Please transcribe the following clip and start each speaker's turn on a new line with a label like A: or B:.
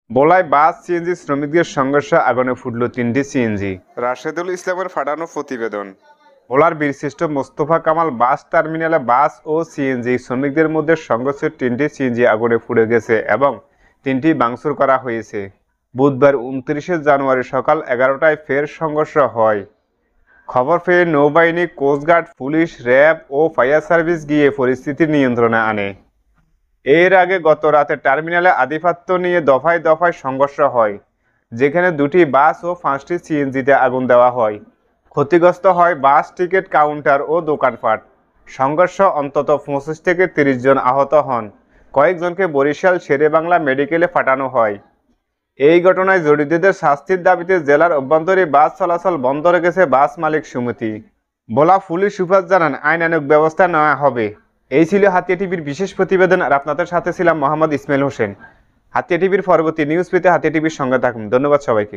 A: ভোলায় বাস সিএনজি শ্রমিকদের সংঘর্ষে আগুনে ফুটল ৩টি সিএনজি। রাশেদুল ইসলামের পাঠানো প্রতিবেদন। ভোলার বীরশ্রেষ্ঠ মোস্তফা কামাল বাস টার্মিনালে বাস ও সিএনজি শ্রমিকদের মধ্যে সংঘর্ষে ৩টি সিএনজি আগুনে পুড়ে গেছে এবং ৩টি ভাঙচুর করা হয়েছে। বুধবার ২৯শে জানুয়ারি সকাল ১১টায় ফের সংঘর্ষ হয়। খবর পেয়ে নৌবাহিনী, কোস্টগার্ড, পুলিশ, র্যাব ও ফায়ার সার্ভিস গিয়ে পরিস্থিতি নিয়ন্ত্রণে আনে। এর আগে গত রাতে টার্মিনালে আধিপত্য নিয়ে দফায় দফায় সংঘর্ষ হয়, যেখানে ২টি বাস ও ৫টি সিএনজিতে আগুন দেওয়া হয়। ক্ষতিগ্রস্ত হয় বাস টিকিট কাউন্টার ও দোকানপাট। সংঘর্ষ অন্তত ২৫ থেকে ৩০ জন আহত হন। কয়েকজনকে বরিশাল শেরেবাংলা মেডিকেলে পাঠানো হয়। এই ঘটনায় জড়িতদের শাস্তির দাবিতে জেলার অভ্যন্তরীণ বাস চলাচল বন্ধ রেখেছে বাস মালিক সমিতি। ভোলা পুলিশ সুপার জানান, আইনানুগ ব্যবস্থা নেওয়া হবে। এই ছিল হাতিয়া টিভির বিশেষ প্রতিবেদন, আর আপনাদের সাথে ছিলাম মোহাম্মদ ইসমাইল হোসেন। হাতিয়া টিভির পরবর্তী নিউজ পেতে হাতিয়া টিভির সঙ্গে থাকুন। ধন্যবাদ সবাইকে।